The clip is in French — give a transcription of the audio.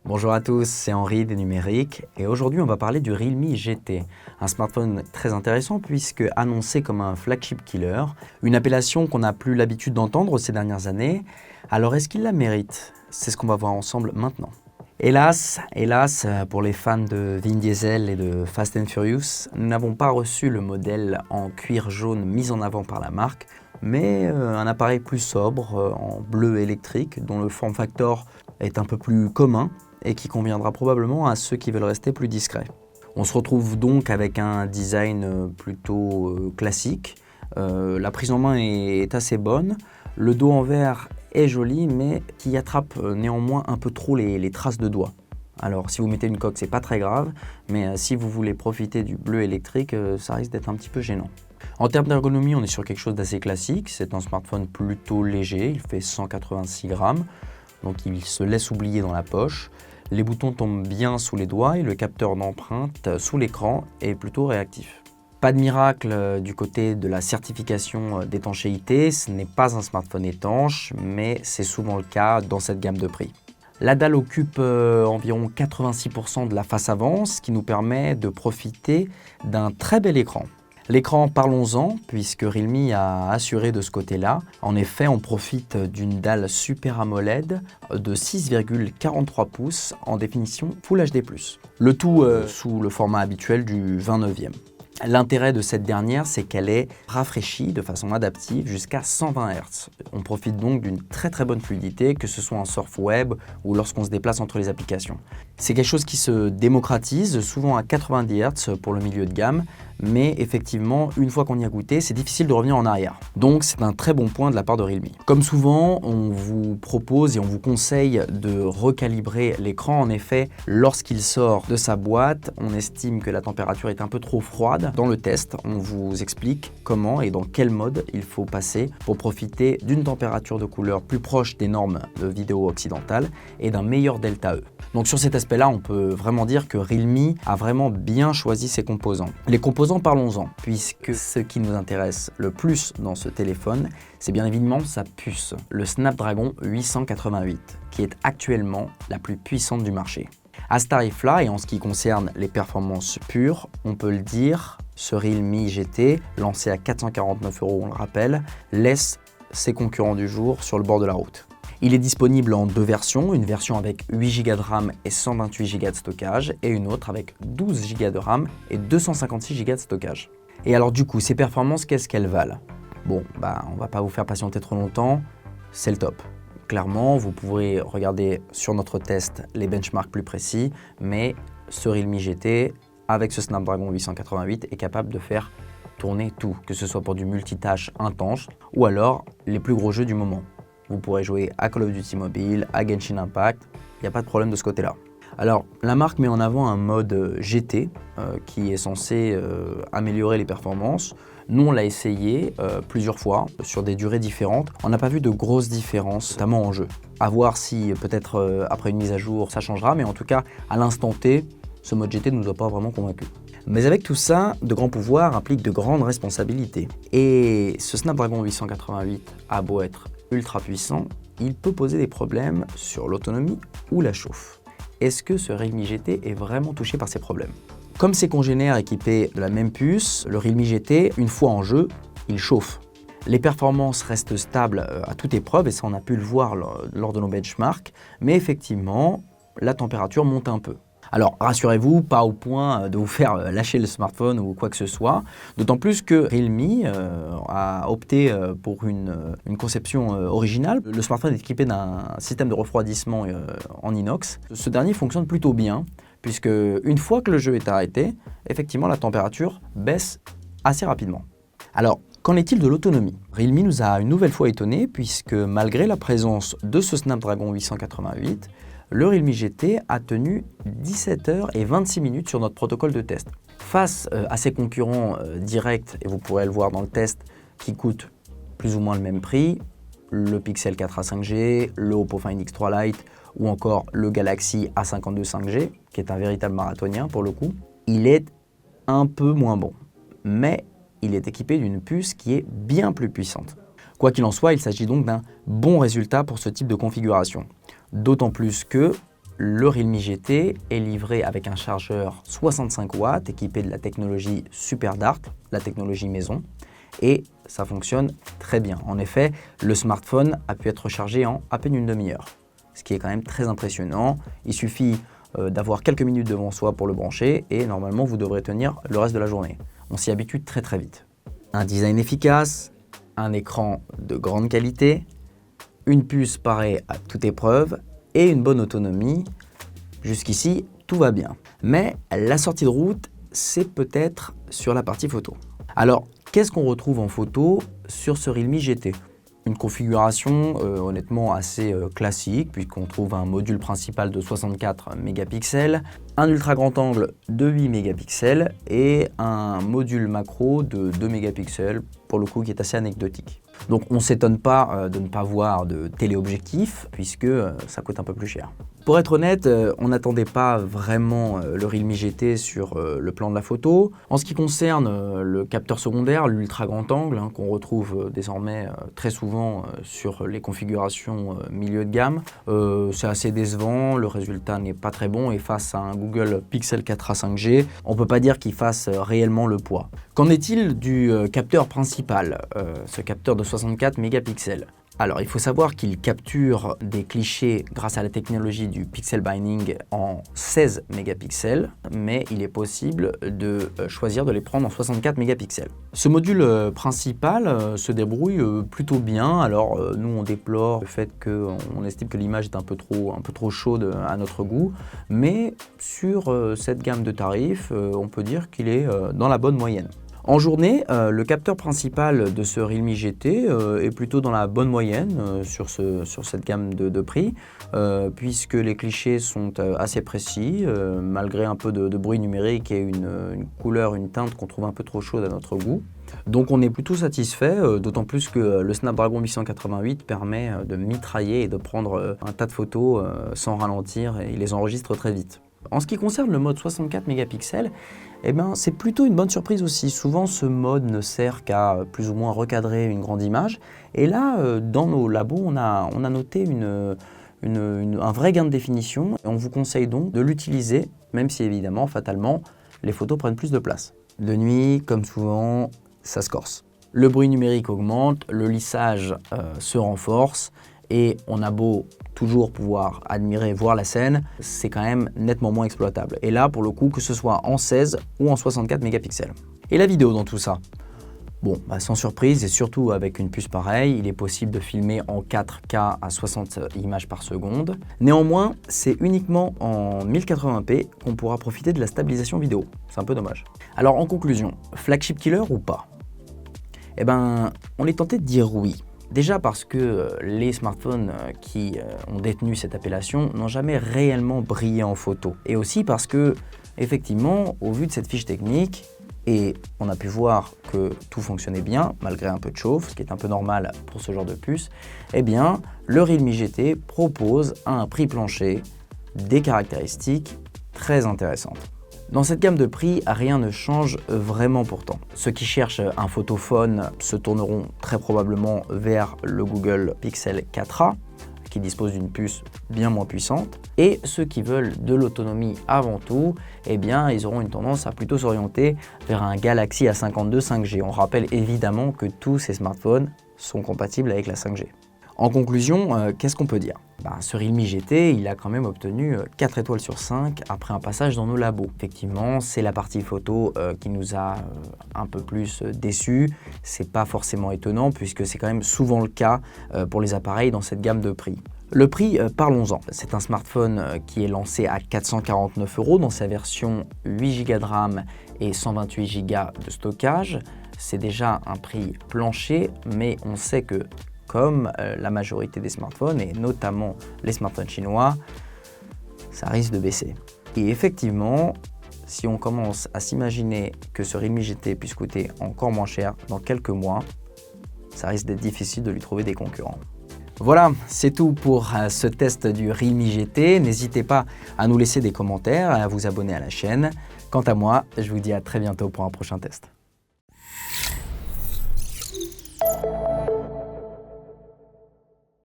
Bonjour à tous, c'est Henri des Numériques et aujourd'hui on va parler du Realme GT, un smartphone très intéressant puisque annoncé comme un flagship killer, une appellation qu'on n'a plus l'habitude d'entendre ces dernières années. Alors est-ce qu'il la mérite? C'est ce qu'on va voir ensemble maintenant. Hélas, pour les fans de Vin Diesel et de Fast and Furious, nous n'avons pas reçu le modèle en cuir jaune mis en avant par la marque, mais un appareil plus sobre, en bleu électrique, dont le form factor est un peu plus commun et qui conviendra probablement à ceux qui veulent rester plus discrets. On se retrouve donc avec un design plutôt classique. La prise en main est assez bonne. Le dos en verre est joli, mais qui attrape néanmoins un peu trop les traces de doigts. Alors si vous mettez une coque, c'est pas très grave, mais si vous voulez profiter du bleu électrique, ça risque d'être un petit peu gênant. En termes d'ergonomie, on est sur quelque chose d'assez classique. C'est un smartphone plutôt léger, il fait 186 grammes, donc il se laisse oublier dans la poche. Les boutons tombent bien sous les doigts et le capteur d'empreinte sous l'écran est plutôt réactif. Pas de miracle du côté de la certification d'étanchéité, ce n'est pas un smartphone étanche, mais c'est souvent le cas dans cette gamme de prix. La dalle occupe environ 86% de la face avant, ce qui nous permet de profiter d'un très bel écran. L'écran, parlons-en, puisque Realme a assuré de ce côté-là. En effet, on profite d'une dalle Super AMOLED de 6,43 pouces en définition Full HD+. Le tout sous le format habituel du 29e. L'intérêt de cette dernière, c'est qu'elle est rafraîchie de façon adaptive jusqu'à 120 Hz. On profite donc d'une très bonne fluidité, que ce soit en surf web ou lorsqu'on se déplace entre les applications. C'est quelque chose qui se démocratise, souvent à 90 Hz pour le milieu de gamme, mais effectivement, une fois qu'on y a goûté, c'est difficile de revenir en arrière. Donc c'est un très bon point de la part de Realme. Comme souvent, on vous propose et on vous conseille de recalibrer l'écran. En effet, lorsqu'il sort de sa boîte, on estime que la température est un peu trop froide. Dans le test, on vous explique comment et dans quel mode il faut passer pour profiter d'une température de couleur plus proche des normes de vidéo occidentales et d'un meilleur delta E. Donc sur cet aspect-là, on peut vraiment dire que Realme a vraiment bien choisi ses composants. Les composants, parlons-en, puisque ce qui nous intéresse le plus dans ce téléphone, c'est bien évidemment sa puce, le Snapdragon 888, qui est actuellement la plus puissante du marché. À ce tarif-là, et en ce qui concerne les performances pures, on peut le dire, ce Realme GT, lancé à 449 €, on le rappelle, laisse ses concurrents du jour sur le bord de la route. Il est disponible en deux versions, une version avec 8 Go de RAM et 128 Go de stockage et une autre avec 12 Go de RAM et 256 Go de stockage. Et alors du coup, ces performances, qu'est-ce qu'elles valent? Bon, on va pas vous faire patienter trop longtemps, c'est le top. Clairement, vous pourrez regarder sur notre test les benchmarks plus précis, mais ce Realme GT, avec ce Snapdragon 888, est capable de faire tourner tout, que ce soit pour du multitâche intense ou alors les plus gros jeux du moment. Vous pourrez jouer à Call of Duty Mobile, à Genshin Impact, il n'y a pas de problème de ce côté-là. Alors, la marque met en avant un mode GT qui est censé améliorer les performances. Nous, on l'a essayé plusieurs fois sur des durées différentes. On n'a pas vu de grosses différences, notamment en jeu. À voir si peut-être après une mise à jour, ça changera, mais en tout cas, à l'instant T, ce mode GT ne nous a pas vraiment convaincus. Mais avec tout ça, de grands pouvoirs impliquent de grandes responsabilités. Et ce Snapdragon 888 a beau être ultra puissant, il peut poser des problèmes sur l'autonomie ou la chauffe. Est-ce que ce Realme GT est vraiment touché par ces problèmes? Comme ses congénères équipés de la même puce, le Realme GT, une fois en jeu, il chauffe. Les performances restent stables à toute épreuve, et ça on a pu le voir lors de nos benchmarks, mais effectivement, la température monte un peu. Alors rassurez-vous, pas au point de vous faire lâcher le smartphone ou quoi que ce soit, d'autant plus que Realme a opté pour une conception originale. Le smartphone est équipé d'un système de refroidissement en inox. Ce dernier fonctionne plutôt bien, puisque une fois que le jeu est arrêté, effectivement la température baisse assez rapidement. Alors, qu'en est-il de l'autonomie? Realme nous a une nouvelle fois étonné, puisque malgré la présence de ce Snapdragon 888, le Realme GT a tenu 17 h et 26 minutes sur notre protocole de test. Face à ses concurrents directs, et vous pourrez le voir dans le test, qui coûtent plus ou moins le même prix, le Pixel 4a 5G, le Oppo Find X3 Lite ou encore le Galaxy A52 5G, qui est un véritable marathonien pour le coup, il est un peu moins bon. Mais il est équipé d'une puce qui est bien plus puissante. Quoi qu'il en soit, il s'agit donc d'un bon résultat pour ce type de configuration. D'autant plus que le Realme GT est livré avec un chargeur 65 watts équipé de la technologie SuperDart, la technologie maison, et ça fonctionne très bien. En effet, le smartphone a pu être rechargé en à peine une demi-heure, ce qui est quand même très impressionnant. Il suffit d'avoir quelques minutes devant soi pour le brancher et normalement vous devrez tenir le reste de la journée. On s'y habitue très très vite. Un design efficace, un écran de grande qualité, une puce parée à toute épreuve et une bonne autonomie. Jusqu'ici, tout va bien. Mais la sortie de route, c'est peut-être sur la partie photo. Alors, qu'est-ce qu'on retrouve en photo sur ce Realme GT ? Une configuration honnêtement assez classique puisqu'on trouve un module principal de 64 mégapixels, un ultra grand angle de 8 mégapixels et un module macro de 2 mégapixels pour le coup qui est assez anecdotique. Donc on ne s'étonne pas de ne pas voir de téléobjectif puisque ça coûte un peu plus cher. Pour être honnête, on n'attendait pas vraiment le Realme GT sur le plan de la photo. En ce qui concerne le capteur secondaire, l'ultra grand angle, qu'on retrouve désormais très souvent sur les configurations milieu de gamme, c'est assez décevant, le résultat n'est pas très bon et face à un Google Pixel 4a 5G, on ne peut pas dire qu'il fasse réellement le poids. Qu'en est-il du capteur principal, ce capteur de 64 mégapixels ? Alors, il faut savoir qu'il capture des clichés grâce à la technologie du pixel binding en 16 mégapixels, mais il est possible de choisir de les prendre en 64 mégapixels. Ce module principal se débrouille plutôt bien. Alors, nous, on déplore le fait qu'on estime que l'image est un peu trop chaude à notre goût, mais sur cette gamme de tarifs, on peut dire qu'il est dans la bonne moyenne. En journée, le capteur principal de ce Realme GT est plutôt dans la bonne moyenne sur cette gamme de prix, puisque les clichés sont assez précis, malgré un peu de bruit numérique et une couleur, une teinte qu'on trouve un peu trop chaude à notre goût. Donc on est plutôt satisfait, d'autant plus que le Snapdragon 888 permet de mitrailler et de prendre un tas de photos sans ralentir et il les enregistre très vite. En ce qui concerne le mode 64 mégapixels, c'est plutôt une bonne surprise aussi. Souvent, ce mode ne sert qu'à plus ou moins recadrer une grande image. Et là, dans nos labos, on a noté un vrai gain de définition. Et on vous conseille donc de l'utiliser, même si évidemment, fatalement, les photos prennent plus de place. De nuit, comme souvent, ça se corse. Le bruit numérique augmente, le lissage se renforce. Et on a beau toujours pouvoir admirer, voir la scène, c'est quand même nettement moins exploitable. Et là, pour le coup, que ce soit en 16 ou en 64 mégapixels. Et la vidéo dans tout ça ? Bon, sans surprise et surtout avec une puce pareille, il est possible de filmer en 4K à 60 images par seconde. Néanmoins, c'est uniquement en 1080p qu'on pourra profiter de la stabilisation vidéo. C'est un peu dommage. Alors en conclusion, flagship killer ou pas ? On est tenté de dire oui. Déjà parce que les smartphones qui ont détenu cette appellation n'ont jamais réellement brillé en photo. Et aussi parce que, effectivement, au vu de cette fiche technique, et on a pu voir que tout fonctionnait bien, malgré un peu de chauffe, ce qui est un peu normal pour ce genre de puce, le Realme GT propose à un prix plancher des caractéristiques très intéressantes. Dans cette gamme de prix, rien ne change vraiment pourtant. Ceux qui cherchent un photophone se tourneront très probablement vers le Google Pixel 4a, qui dispose d'une puce bien moins puissante. Et ceux qui veulent de l'autonomie avant tout, ils auront une tendance à plutôt s'orienter vers un Galaxy A52 5G. On rappelle évidemment que tous ces smartphones sont compatibles avec la 5G. En conclusion, qu'est-ce qu'on peut dire ? Ce Realme GT, il a quand même obtenu 4 étoiles sur 5 après un passage dans nos labos. Effectivement, c'est la partie photo qui nous a un peu plus déçus. C'est pas forcément étonnant puisque c'est quand même souvent le cas pour les appareils dans cette gamme de prix. Le prix, parlons-en. C'est un smartphone qui est lancé à 449 € dans sa version 8 Go de RAM et 128 Go de stockage. C'est déjà un prix plancher, mais on sait que comme la majorité des smartphones, et notamment les smartphones chinois, ça risque de baisser. Et effectivement, si on commence à s'imaginer que ce Realme GT puisse coûter encore moins cher dans quelques mois, ça risque d'être difficile de lui trouver des concurrents. Voilà, c'est tout pour ce test du Realme GT. N'hésitez pas à nous laisser des commentaires et à vous abonner à la chaîne. Quant à moi, je vous dis à très bientôt pour un prochain test.